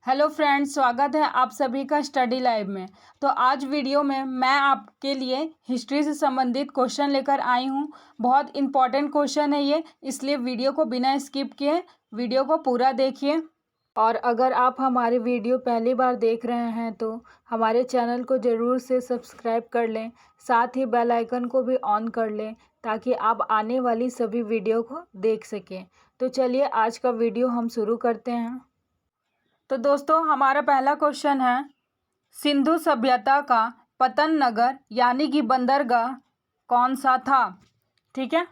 Hello friends, स्वागत है आप सभी का स्टडी लाइव में। तो आज वीडियो में मैं आपके लिए हिस्ट्री से संबंधित क्वेश्चन लेकर आई हूँ। बहुत इंपॉर्टेंट क्वेश्चन है ये, इसलिए वीडियो को बिना स्किप किए वीडियो को पूरा देखिए। और अगर आप हमारे वीडियो पहली बार देख रहे हैं तो हमारे चैनल को ज़रूर से सब्सक्राइब कर लें, साथ ही बेल आइकन को भी ऑन कर लें ताकि आप आने वाली सभी वीडियो को देख सकें। तो चलिए आज का वीडियो हम शुरू करते हैं। तो दोस्तों हमारा पहला क्वेश्चन है, सिंधु सभ्यता का पतन नगर यानी कि बंदरगाह कौन सा था। ठीक है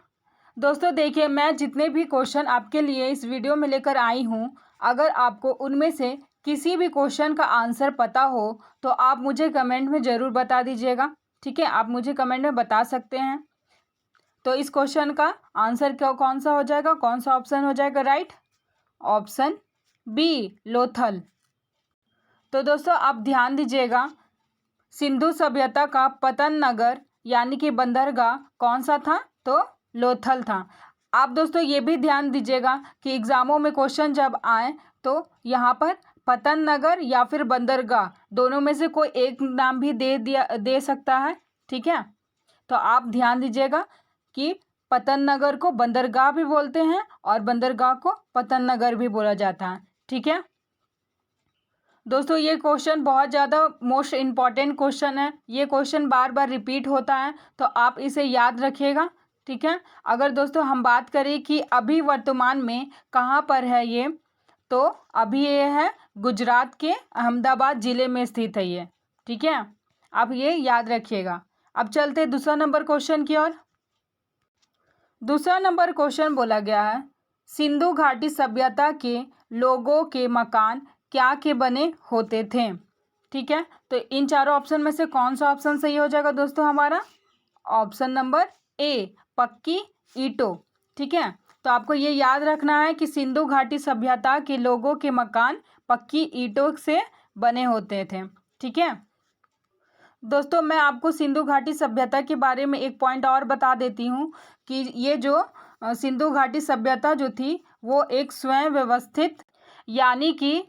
दोस्तों, देखिए मैं जितने भी क्वेश्चन आपके लिए इस वीडियो में लेकर आई हूँ, अगर आपको उनमें से किसी भी क्वेश्चन का आंसर पता हो तो आप मुझे कमेंट में ज़रूर बता दीजिएगा। ठीक है, आप मुझे कमेंट में बता सकते हैं। तो इस क्वेश्चन का आंसर कौन सा हो जाएगा, कौन सा ऑप्शन हो जाएगा राइट? Option B, Lothal. तो दोस्तों आप ध्यान दीजिएगा, सिंधु सभ्यता का पतन नगर यानी कि बंदरगाह कौन सा था, तो लोथल था। आप दोस्तों ये भी ध्यान दीजिएगा कि एग्ज़ामों में क्वेश्चन जब आए तो यहाँ पर पतन नगर या फिर बंदरगाह दोनों में से कोई एक नाम भी दे सकता है। ठीक है, तो आप ध्यान दीजिएगा कि पतन नगर को बंदरगाह भी बोलते हैं और बंदरगाह को पतन नगर भी बोला जाता है। ठीक है दोस्तों, ये क्वेश्चन बहुत ज़्यादा मोस्ट इम्पॉर्टेंट क्वेश्चन है। ये क्वेश्चन बार बार रिपीट होता है तो आप इसे याद रखिएगा। ठीक है, अगर दोस्तों हम बात करें कि अभी वर्तमान में कहाँ पर है ये, तो अभी ये है गुजरात के अहमदाबाद ज़िले में स्थित है ये। ठीक है, आप ये याद रखिएगा। अब चलते दूसरा नंबर क्वेश्चन की ओर। दूसरा नंबर क्वेश्चन बोला गया है, सिंधु घाटी सभ्यता के लोगों के मकान क्या के बने होते थे। ठीक है, तो इन चारों ऑप्शन में से कौन सा ऑप्शन सही हो जाएगा दोस्तों हमारा? ऑप्शन नंबर ए, पक्की ईंटों। ठीक है, तो आपको ये याद रखना है कि सिंधु घाटी सभ्यता के लोगों के मकान पक्की ईंटों से बने होते थे। ठीक है दोस्तों, मैं आपको सिंधु घाटी सभ्यता के बारे में एक पॉइंट और बता देती हूँ कि ये जो सिंधु घाटी सभ्यता जो थी वो एक स्वयं व्यवस्थित यानी कि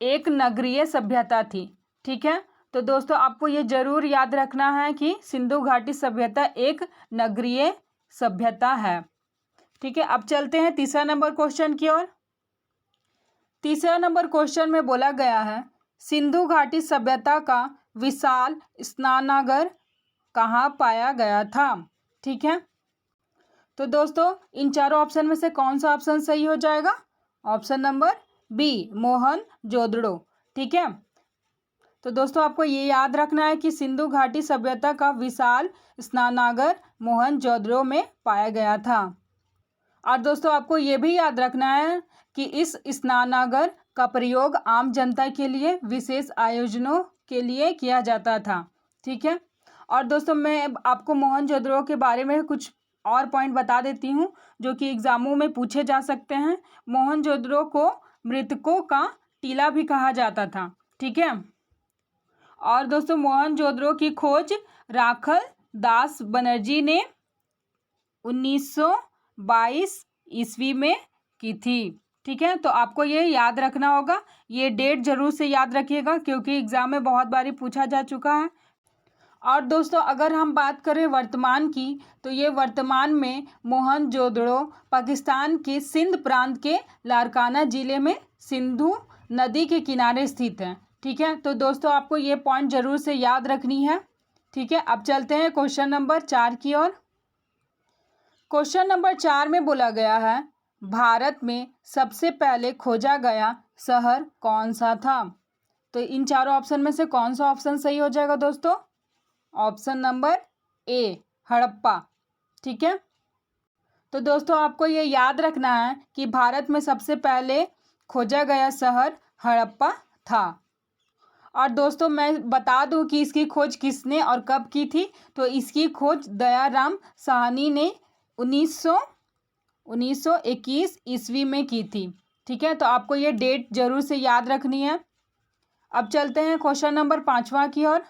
एक नगरीय सभ्यता थी। ठीक है, तो दोस्तों आपको ये ज़रूर याद रखना है कि सिंधु घाटी सभ्यता एक नगरीय सभ्यता है। ठीक है, अब चलते हैं तीसरा नंबर क्वेश्चन की ओर। तीसरा नंबर क्वेश्चन में बोला गया है, सिंधु घाटी सभ्यता का विशाल स्नानागार कहाँ पाया गया था। ठीक है, तो दोस्तों इन चारों ऑप्शन में से कौन सा ऑप्शन सही हो जाएगा? Option number B, Mohenjodaro. ठीक है, तो दोस्तों आपको ये याद रखना है कि सिंधु घाटी सभ्यता का विशाल स्नानागार मोहनजोदड़ो में पाया गया था। और दोस्तों आपको ये भी याद रखना है कि इस स्नानागार का प्रयोग आम जनता के लिए विशेष आयोजनों के लिए किया जाता था। ठीक है, और दोस्तों मैं आपको मोहनजोदड़ो के बारे में कुछ और पॉइंट बता देती हूँ जो कि एग्ज़ामों में पूछे जा सकते हैं। मोहनजोदड़ो को मृतकों का टीला भी कहा जाता था। ठीक है, और दोस्तों मोहनजोदड़ो की खोज राखल दास बनर्जी ने 1922 ईस्वी में की थी। ठीक है, तो आपको ये याद रखना होगा, ये डेट जरूर से याद रखिएगा क्योंकि एग्ज़ाम में बहुत बारी पूछा जा चुका है। और दोस्तों अगर हम बात करें वर्तमान की, तो ये वर्तमान में मोहनजोदड़ो पाकिस्तान के सिंध प्रांत के लारकाना ज़िले में सिंधु नदी के किनारे स्थित है। ठीक है, तो दोस्तों आपको ये पॉइंट ज़रूर से याद रखनी है। ठीक है, अब चलते हैं क्वेश्चन नंबर 4 की ओर। क्वेश्चन नंबर 4 में बोला गया है, भारत में सबसे पहले खोजा गया शहर कौन सा था। तो इन चारों ऑप्शन में से कौन सा ऑप्शन सही हो जाएगा दोस्तों? Option number A, Harappa. ठीक है, तो दोस्तों आपको ये याद रखना है कि भारत में सबसे पहले खोजा गया शहर हड़प्पा था। और दोस्तों मैं बता दूं कि इसकी खोज किसने और कब की थी, तो इसकी खोज दयाराम साहनी ने 1921 ईस्वी में की थी। ठीक है, तो आपको ये डेट जरूर से याद रखनी है। अब चलते हैं क्वेश्चन नंबर 5वां की ओर।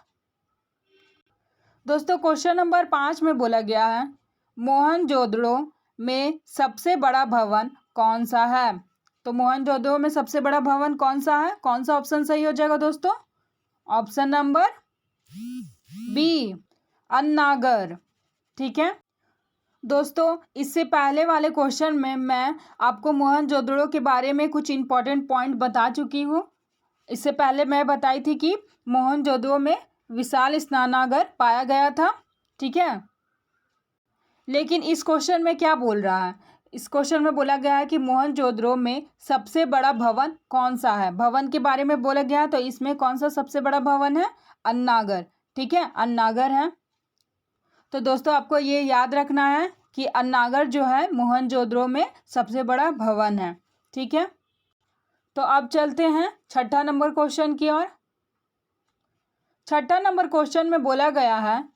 दोस्तों क्वेश्चन नंबर 5 में बोला गया है, मोहनजोदड़ो में सबसे बड़ा भवन कौन सा है। तो मोहनजोदड़ो में सबसे बड़ा भवन कौन सा है? कौन सा ऑप्शन सही हो जाएगा दोस्तों? ऑप्शन नंबर बी, अन्नागर। ठीक है दोस्तों, इससे पहले वाले क्वेश्चन में मैं आपको मोहनजोदड़ो के बारे में कुछ इंपॉर्टेंट पॉइंट बता चुकी हूँ। इससे पहले मैं बताई थी कि मोहनजोदड़ो में विशाल स्नानागार पाया गया था। ठीक है, लेकिन इस क्वेश्चन में क्या बोल रहा है? इस क्वेश्चन में बोला गया है कि मोहनजोदड़ो में सबसे बड़ा भवन कौन सा है। भवन के बारे में बोला गया है, तो इसमें कौन सा सबसे बड़ा भवन है? अन्नागर। ठीक है, अन्नागर है। तो दोस्तों आपको ये याद रखना है कि अन्नागर जो है मोहनजोदड़ो में सबसे बड़ा भवन है। ठीक है, तो अब चलते हैं छठा नंबर क्वेश्चन की ओर। छठा नंबर क्वेश्चन में बोला गया है,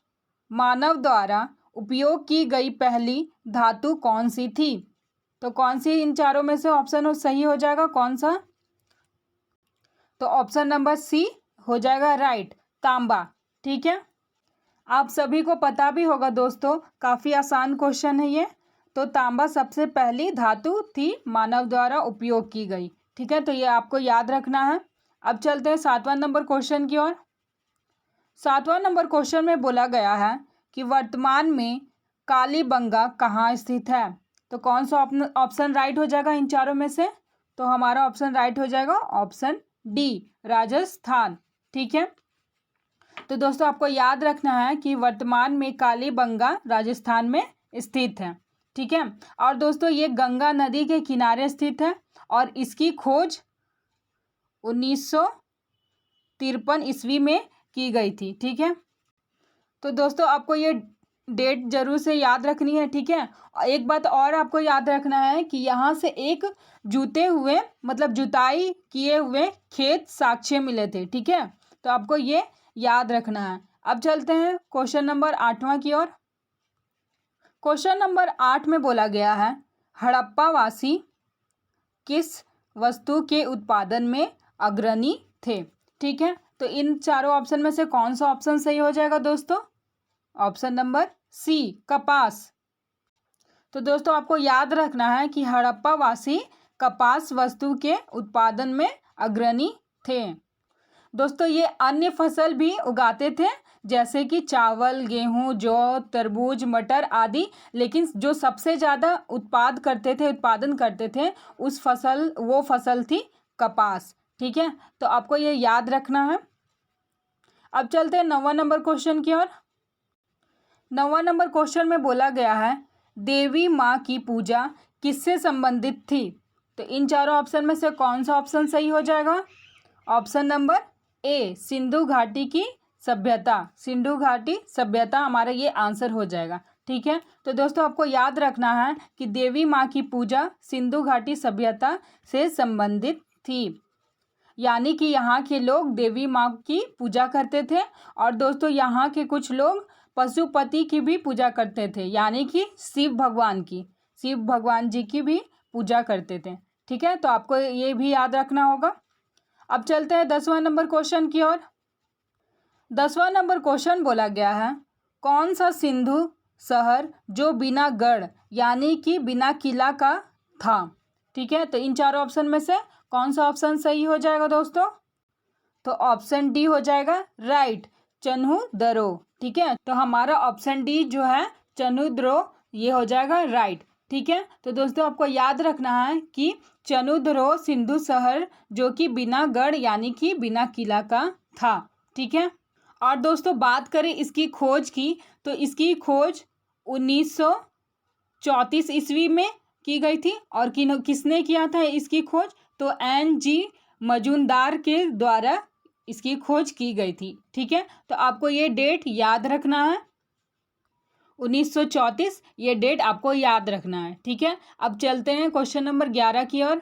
मानव द्वारा उपयोग की गई पहली धातु कौन सी थी? तो कौन सी इन चारों में से ऑप्शन सही हो जाएगा? कौन सा? तो ऑप्शन नंबर सी हो जाएगा राइट, तांबा। ठीक है, आप सभी को पता भी होगा दोस्तों, काफ़ी आसान क्वेश्चन है ये। तो तांबा सबसे पहली धातु थी मानव द्वारा उपयोग की गई। ठीक है, तो ये आपको याद रखना है। अब चलते हैं सातवां नंबर क्वेश्चन की ओर। सातवां नंबर क्वेश्चन में बोला गया है कि वर्तमान में कालीबंगा कहाँ स्थित है? तो कौन सा ऑप्शन राइट हो जाएगा इन चारों में से? तो हमारा ऑप्शन राइट हो जाएगा ऑप्शन डी, राजस्थान। ठीक है, तो दोस्तों आपको याद रखना है कि वर्तमान में कालीबंगा राजस्थान में स्थित है। ठीक है, और दोस्तों ये गंगा नदी के किनारे स्थित है और इसकी खोज 1953 ईस्वी में की गई थी। ठीक है, तो दोस्तों आपको ये डेट जरूर से याद रखनी है। ठीक है, एक बात और आपको याद रखना है कि यहाँ से एक जुते हुए मतलब जुताई किए हुए खेत साक्ष्य मिले थे। ठीक है, तो आपको ये याद रखना है। अब चलते हैं क्वेश्चन नंबर 8वां की ओर। क्वेश्चन नंबर 8 में बोला गया है, हड़प्पावासी किस वस्तु के उत्पादन में अग्रणी थे? ठीक है, तो इन चारों ऑप्शन में से कौन सा ऑप्शन सही हो जाएगा दोस्तों? ऑप्शन नंबर सी, कपास। तो दोस्तों आपको याद रखना है कि हड़प्पावासी कपास वस्तु के उत्पादन में अग्रणी थे। दोस्तों ये अन्य फसल भी उगाते थे जैसे कि चावल, गेहूं, जौ, तरबूज, मटर आदि, लेकिन जो सबसे ज़्यादा उत्पादन करते थे वो फसल थी कपास। ठीक है, तो आपको ये याद रखना है। अब चलते हैं 9वां नंबर क्वेश्चन की ओर। 9वां नंबर क्वेश्चन में बोला गया है, देवी माँ की पूजा किससे संबंधित थी? तो इन चारों ऑप्शन में से कौन सा ऑप्शन सही हो जाएगा? ऑप्शन नंबर ए, सिंधु घाटी की सभ्यता। सिंधु घाटी सभ्यता हमारा ये आंसर हो जाएगा। ठीक है, तो दोस्तों आपको याद रखना है कि देवी माँ की पूजा सिंधु घाटी सभ्यता से संबंधित थी, यानी कि यहाँ के लोग देवी माँ की पूजा करते थे। और दोस्तों यहाँ के कुछ लोग पशुपति की भी पूजा करते थे, यानी कि शिव भगवान जी की भी पूजा करते थे। ठीक है, तो आपको ये भी याद रखना होगा। अब चलते हैं 10वां नंबर क्वेश्चन की ओर। 10वां नंबर क्वेश्चन बोला गया है, कौन सा सिंधु शहर जो बिना गढ़ यानी कि बिना किला का था? ठीक है, तो इन चारों ऑप्शन में से कौन सा ऑप्शन सही हो जाएगा दोस्तों? तो ऑप्शन डी हो जाएगा राइट, चन्हूदरो। ठीक है, तो हमारा ऑप्शन डी जो है चन्हूदरो ये हो जाएगा राइट। ठीक है, तो दोस्तों आपको याद रखना है कि चन्हूदरो सिंधु शहर जो कि बिना गढ़ यानी कि बिना किला का था। ठीक है, और दोस्तों बात करें इसकी खोज की, तो इसकी खोज 1934 ईस्वी में की गई थी। और किसने किया था इसकी खोज? तो NG मजूमदार के द्वारा इसकी खोज की गई थी। ठीक है, तो आपको ये डेट याद रखना है, 1934 ये डेट आपको याद रखना है। ठीक है, अब चलते हैं क्वेश्चन नंबर 11 की ओर।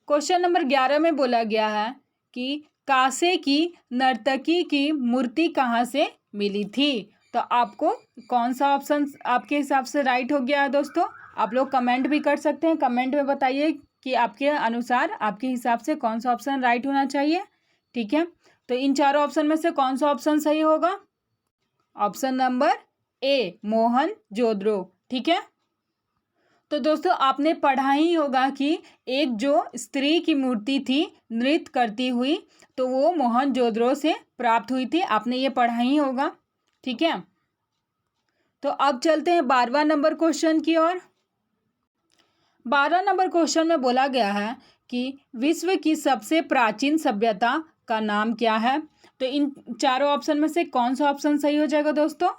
क्वेश्चन नंबर 11 में बोला गया है कि कांसे की नर्तकी की मूर्ति कहाँ से मिली थी? तो आपको कौन सा ऑप्शन आपके हिसाब से राइट हो गया है दोस्तों? आप लोग कमेंट भी कर सकते हैं, कमेंट में बताइए कि आपके अनुसार आपके हिसाब से कौन सा ऑप्शन राइट होना चाहिए। ठीक है, तो इन चारों ऑप्शन में से कौन सा ऑप्शन सही होगा? Option number A, Mohenjodaro. ठीक है, तो दोस्तों आपने पढ़ा ही होगा कि एक जो स्त्री की मूर्ति थी नृत्य करती हुई, तो वो मोहनजोदड़ो से प्राप्त हुई थी। आपने ये पढ़ा ही होगा, ठीक है। तो अब चलते हैं 12वां नंबर क्वेश्चन की ओर। 12 नंबर क्वेश्चन में बोला गया है कि विश्व की सबसे प्राचीन सभ्यता का नाम क्या है। तो इन चारों ऑप्शन में से कौन सा ऑप्शन सही हो जाएगा दोस्तों?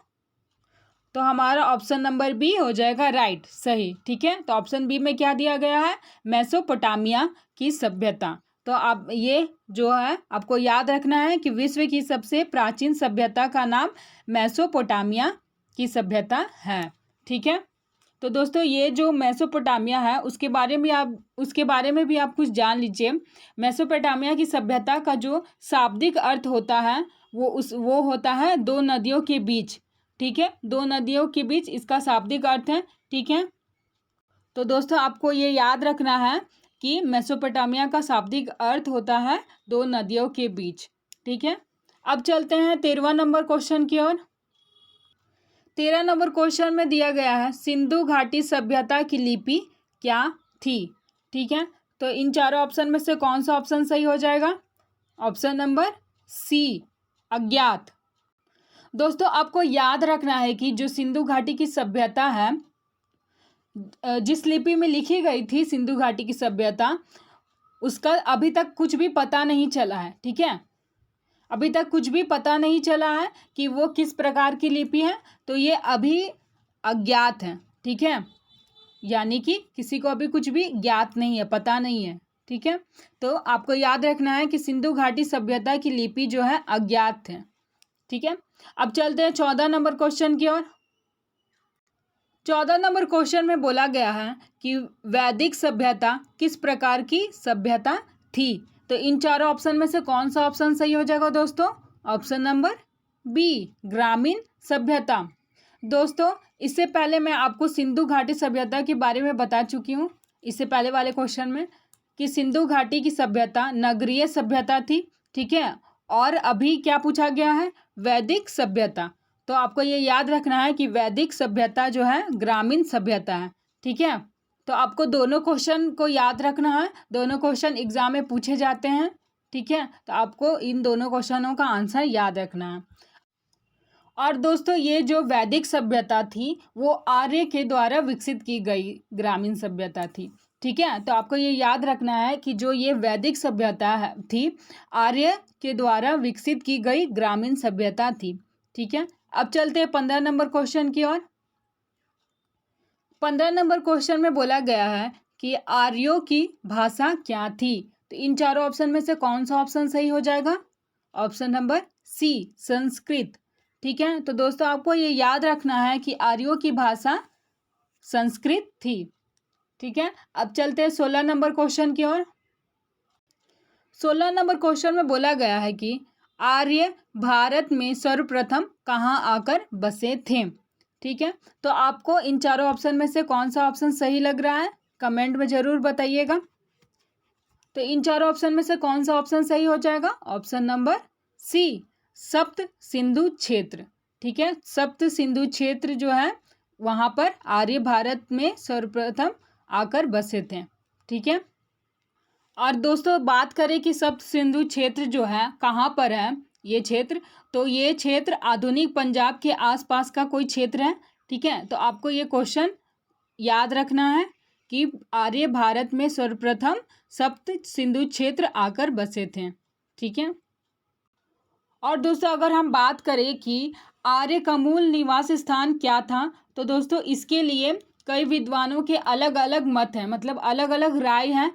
तो हमारा ऑप्शन नंबर बी हो जाएगा राइट, सही, ठीक है। तो ऑप्शन बी में क्या दिया गया है? मेसोपोटामिया की सभ्यता। तो आप ये जो है आपको याद रखना है कि विश्व की सबसे प्राचीन सभ्यता का नाम मेसोपोटामिया की सभ्यता है, ठीक है। तो दोस्तों ये जो मेसोपोटामिया है उसके बारे में भी आप कुछ जान लीजिए। मेसोपोटामिया की सभ्यता का जो शाब्दिक अर्थ होता है वो होता है दो नदियों के बीच, ठीक है। दो नदियों के बीच इसका शाब्दिक अर्थ है, ठीक है। तो दोस्तों आपको ये याद रखना है कि मेसोपोटामिया का शाब्दिक अर्थ होता है दो नदियों के बीच, ठीक है। अब चलते हैं 13वां नंबर क्वेश्चन की ओर। 13 नंबर क्वेश्चन में दिया गया है सिंधु घाटी सभ्यता की लिपि क्या थी, ठीक है। तो इन चारों ऑप्शन में से कौन सा ऑप्शन सही हो जाएगा? ऑप्शन नंबर सी, अज्ञात। दोस्तों आपको याद रखना है कि जो सिंधु घाटी की सभ्यता है, जिस लिपि में लिखी गई थी सिंधु घाटी की सभ्यता, उसका अभी तक कुछ भी पता नहीं चला है, ठीक है। अभी तक कुछ भी पता नहीं चला है कि वो किस प्रकार की लिपि है, तो ये अभी अज्ञात है, ठीक है। यानी कि किसी को अभी कुछ भी ज्ञात नहीं है, पता नहीं है, ठीक है। तो आपको याद रखना है कि सिंधु घाटी सभ्यता की लिपि जो है अज्ञात है, ठीक है। अब चलते हैं 14 नंबर क्वेश्चन की ओर। 14 नंबर क्वेश्चन में बोला गया है कि वैदिक सभ्यता किस प्रकार की सभ्यता थी। तो इन चारों ऑप्शन में से कौन सा ऑप्शन सही हो जाएगा दोस्तों? ऑप्शन नंबर बी, ग्रामीण सभ्यता। दोस्तों इससे पहले मैं आपको सिंधु घाटी सभ्यता के बारे में बता चुकी हूँ, इससे पहले वाले क्वेश्चन में, कि सिंधु घाटी की सभ्यता नगरीय सभ्यता थी, ठीक है। और अभी क्या पूछा गया है? वैदिक सभ्यता। तो आपको ये याद रखना है कि वैदिक सभ्यता जो है ग्रामीण सभ्यता है, ठीक है। तो आपको दोनों क्वेश्चन को याद रखना है, दोनों क्वेश्चन एग्जाम में पूछे जाते हैं, ठीक है। तो आपको इन दोनों क्वेश्चनों का आंसर याद रखना है। और दोस्तों ये जो वैदिक सभ्यता थी वो आर्य के द्वारा विकसित की गई ग्रामीण सभ्यता थी, ठीक है। तो आपको ये याद रखना है कि जो ये वैदिक सभ्यता थी आर्य के द्वारा विकसित की गई ग्रामीण सभ्यता थी, ठीक है। अब चलते हैं 15 नंबर क्वेश्चन की ओर। 15 नंबर क्वेश्चन में बोला गया है कि आर्यों की भाषा क्या थी। तो इन चारों ऑप्शन में से कौन सा ऑप्शन सही हो जाएगा? ऑप्शन नंबर सी, संस्कृत, ठीक है। तो दोस्तों आपको ये याद रखना है कि आर्यों की भाषा संस्कृत थी, ठीक है। अब चलते हैं 16 नंबर क्वेश्चन की ओर। 16 नंबर क्वेश्चन में बोला गया है कि आर्य भारत में सर्वप्रथम कहाँ आकर बसे थे, ठीक है। तो आपको इन चारों ऑप्शन में से कौन सा ऑप्शन सही लग रहा है कमेंट में ज़रूर बताइएगा। तो इन चारों ऑप्शन में से कौन सा ऑप्शन सही हो जाएगा? ऑप्शन नंबर सी, सप्त सिंधु क्षेत्र, ठीक है। सप्त सिंधु क्षेत्र जो है वहाँ पर आर्य भारत में सर्वप्रथम आकर बसे थे, ठीक है। और दोस्तों बात करें कि सप्त सिंधु क्षेत्र जो है कहाँ पर है ये क्षेत्र, तो ये क्षेत्र आधुनिक पंजाब के आसपास का कोई क्षेत्र है, ठीक है। तो आपको ये क्वेश्चन याद रखना है कि आर्य भारत में सर्वप्रथम सप्त सिंधु क्षेत्र आकर बसे थे, ठीक है। और दोस्तों अगर हम बात करें कि आर्य का मूल निवास स्थान क्या था, तो दोस्तों इसके लिए कई विद्वानों के अलग अलग मत हैं, मतलब अलग अलग राय हैं,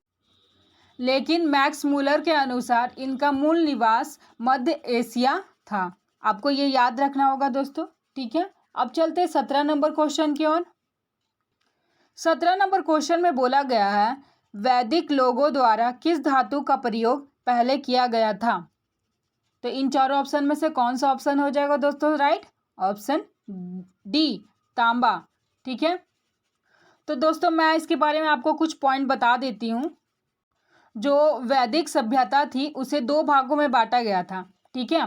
लेकिन मैक्स मूलर के अनुसार इनका मूल निवास मध्य एशिया था। आपको ये याद रखना होगा दोस्तों, ठीक है। अब चलते हैं 17 नंबर क्वेश्चन की ओर। 17 नंबर क्वेश्चन में बोला गया है वैदिक लोगों द्वारा किस धातु का प्रयोग पहले किया गया था। तो इन चारों ऑप्शन में से कौन सा ऑप्शन हो जाएगा दोस्तों राइट? ऑप्शन डी, तांबा, ठीक है। तो दोस्तों मैं इसके बारे में आपको कुछ पॉइंट बता देती हूँ। जो वैदिक सभ्यता थी उसे दो भागों में बांटा गया था, ठीक है।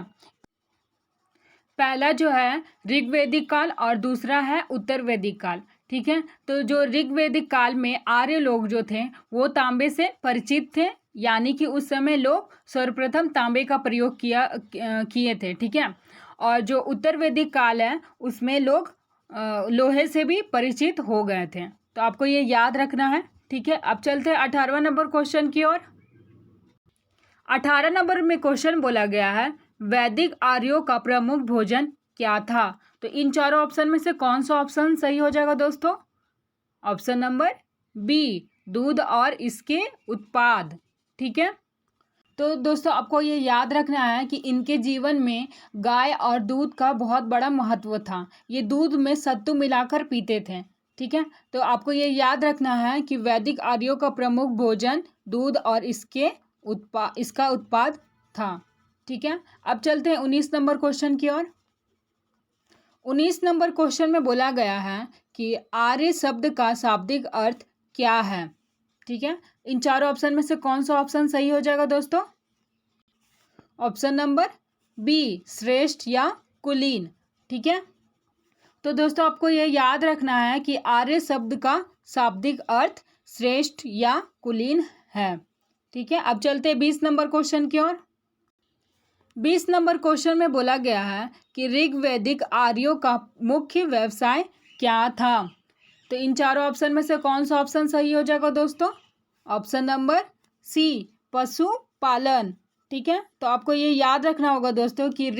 पहला जो है ऋग्वैदिक काल और दूसरा है उत्तर वैदिक काल, ठीक है। तो जो ऋग्वैदिक काल में आर्य लोग जो थे वो तांबे से परिचित थे, यानी कि उस समय लोग सर्वप्रथम तांबे का प्रयोग किए थे। ठीक है। और जो उत्तर वैदिक काल है उसमें लोग लोहे से भी परिचित हो गए थे। तो आपको ये याद रखना है। ठीक है। अब चलते हैं 18वां नंबर क्वेश्चन की ओर। 18 नंबर में क्वेश्चन बोला गया है, वैदिक आर्यों का प्रमुख भोजन क्या था? तो इन चारों ऑप्शन में से कौन सा ऑप्शन सही हो जाएगा दोस्तों? ऑप्शन नंबर बी, दूध और इसके उत्पाद। ठीक है। तो दोस्तों आपको ये याद रखना है कि इनके जीवन में गाय और दूध का बहुत बड़ा महत्व था। ये दूध में सत्तू मिलाकर पीते थे। ठीक है। तो आपको ये याद रखना है कि वैदिक आर्यों का प्रमुख भोजन दूध और इसका उत्पाद था। ठीक है। अब चलते हैं 19 नंबर क्वेश्चन की ओर। 19 नंबर क्वेश्चन में बोला गया है कि आर्य शब्द का शाब्दिक अर्थ क्या है? ठीक है। इन चारों ऑप्शन में से कौन सा ऑप्शन सही हो जाएगा दोस्तों? ऑप्शन नंबर बी, श्रेष्ठ या कुलीन। ठीक है। तो दोस्तों आपको यह याद रखना है कि आर्य शब्द का शाब्दिक अर्थ श्रेष्ठ या कुलीन है। ठीक है। अब चलते हैं 20 नंबर क्वेश्चन की ओर। 20 नंबर क्वेश्चन में बोला गया है कि ऋग्वैदिक आर्यों का मुख्य व्यवसाय क्या था? तो इन चारों ऑप्शन में से कौन सा ऑप्शन सही हो जाएगा दोस्तों? ऑप्शन नंबर सी, पशुपालन। ठीक है। तो आपको ये याद रखना होगा दोस्तों कि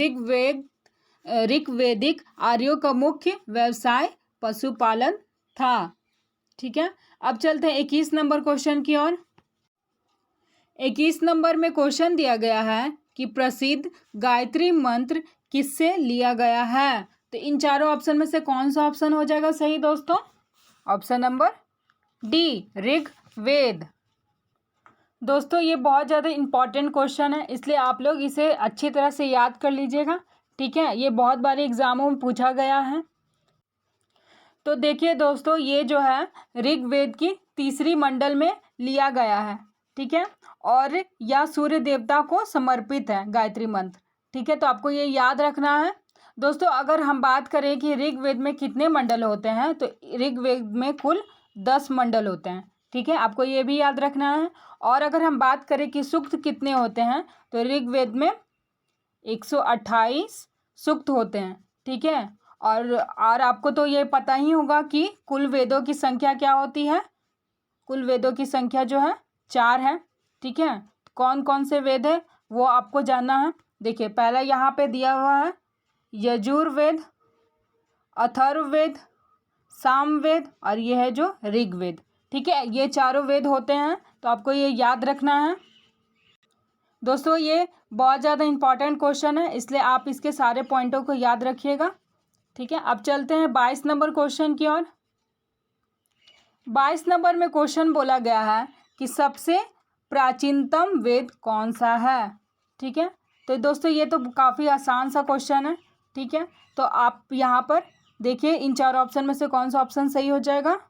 ऋग्वैदिक आर्यों का मुख्य व्यवसाय पशुपालन था। ठीक है। अब चलते हैं 21 नंबर क्वेश्चन की ओर। 21 नंबर में क्वेश्चन दिया गया है कि प्रसिद्ध गायत्री मंत्र किससे लिया गया है? तो इन चारों ऑप्शन में से कौन सा ऑप्शन हो जाएगा सही दोस्तों? Option number D, Rigveda. दोस्तों ये बहुत ज़्यादा इम्पॉर्टेंट क्वेश्चन है, इसलिए आप लोग इसे अच्छी तरह से याद कर लीजिएगा। ठीक है। ये बहुत बार एग्जामों में पूछा गया है। तो देखिए दोस्तों, ये जो है ऋग्वेद की तीसरी मंडल में लिया गया है। ठीक है। और यह सूर्य देवता को समर्पित है गायत्री मंत्र। ठीक है। तो आपको ये याद रखना है दोस्तों। अगर हम बात करें कि ऋग्वेद में कितने मंडल होते हैं, तो ऋग्वेद में कुल 10 मंडल होते हैं। ठीक है। आपको ये भी याद रखना है। और अगर हम बात करें कि सूक्त कितने होते हैं, तो ऋग्वेद में 128 सूक्त होते हैं। ठीक है। और आपको तो ये पता ही होगा कि कुल वेदों की संख्या क्या होती है। कुल वेदों की संख्या जो है 4 है। ठीक है। कौन कौन से वेद है वो आपको जानना है। देखिए पहला यहाँ पे दिया हुआ है यजुर्वेद, अथर्ववेद, सामवेद और ये है जो ऋग्वेद। ठीक है। ये चारों वेद होते हैं। तो आपको ये याद रखना है दोस्तों। ये बहुत ज़्यादा इंपॉर्टेंट क्वेश्चन है, इसलिए आप इसके सारे पॉइंटों को याद रखिएगा। ठीक है। अब चलते हैं 22 नंबर क्वेश्चन की ओर। 22 नंबर में क्वेश्चन बोला गया है कि सबसे प्राचीनतम वेद कौन सा है? ठीक है। तो दोस्तों ये तो काफ़ी आसान सा क्वेश्चन है। ठीक है। तो आप यहाँ पर देखिए इन चार ऑप्शन में से कौन सा ऑप्शन सही हो जाएगा?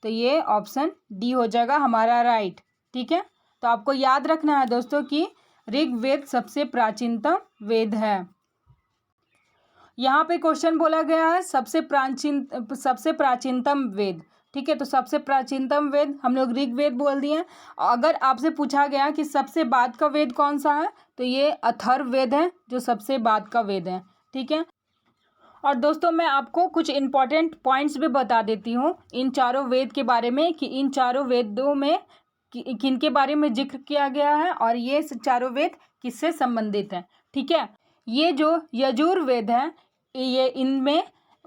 तो ये ऑप्शन डी हो जाएगा हमारा राइट। ठीक है। तो आपको याद रखना है दोस्तों कि ऋग्वेद सबसे प्राचीनतम वेद है। यहाँ पे क्वेश्चन बोला गया है सबसे प्राचीनतम वेद। ठीक है। तो सबसे प्राचीनतम वेद हम लोग ऋग्वेद बोल दिए। अगर आपसे पूछा गया कि सबसे बाद का वेद कौन सा है, तो ये अथर्ववेद है जो सबसे बाद का वेद है। ठीक है। और दोस्तों मैं आपको कुछ इम्पॉर्टेंट पॉइंट्स भी बता देती हूँ इन चारों वेद के बारे में कि इन चारों वेदों में किन के बारे में जिक्र किया गया है और ये चारों वेद किससे संबंधित हैं। ठीक है। ये जो यजुर्वेद है ये इनमें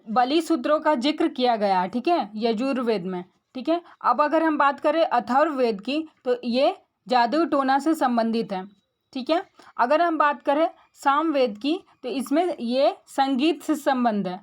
बलि सूत्रों का जिक्र किया गया है। ठीक है। यजुर्वेद में। ठीक है। अब अगर हम बात करें अथर्ववेद की, तो ये जादू टोना से संबंधित है। ठीक है। अगर हम बात करें सामवेद की, तो इसमें ये संगीत से संबंध है।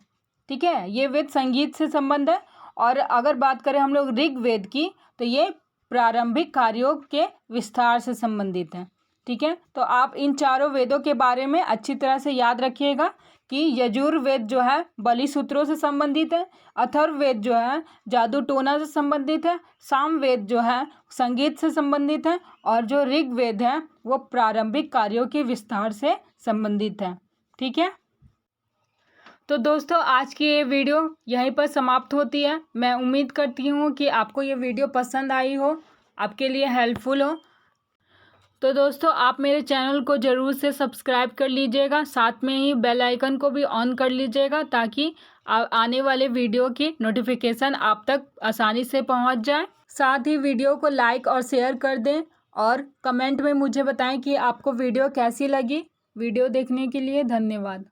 ठीक है। ये वेद संगीत से संबंध है। और अगर बात करें हम लोग ऋग्वेद की, तो ये प्रारंभिक कार्यों के विस्तार से संबंधित है। ठीक है। तो आप इन चारों वेदों के बारे में अच्छी तरह से याद रखिएगा कि यजुर्वेद जो है बलि सूत्रों से संबंधित है, अथर्ववेद जो है जादू टोना से संबंधित है, सामवेद जो है संगीत से संबंधित है और जो ऋग्वेद है वो प्रारंभिक कार्यों के विस्तार से संबंधित है। ठीक है। तो दोस्तों आज की ये वीडियो यहीं पर समाप्त होती है। मैं उम्मीद करती हूँ कि आपको ये वीडियो पसंद आई हो, आपके लिए हेल्पफुल हो। तो दोस्तों आप मेरे चैनल को ज़रूर से सब्सक्राइब कर लीजिएगा, साथ में ही बेल आइकन को भी ऑन कर लीजिएगा ताकि आने वाले वीडियो की नोटिफिकेशन आप तक आसानी से पहुंच जाए। साथ ही वीडियो को लाइक और शेयर कर दें और कमेंट में मुझे बताएं कि आपको वीडियो कैसी लगी। वीडियो देखने के लिए धन्यवाद।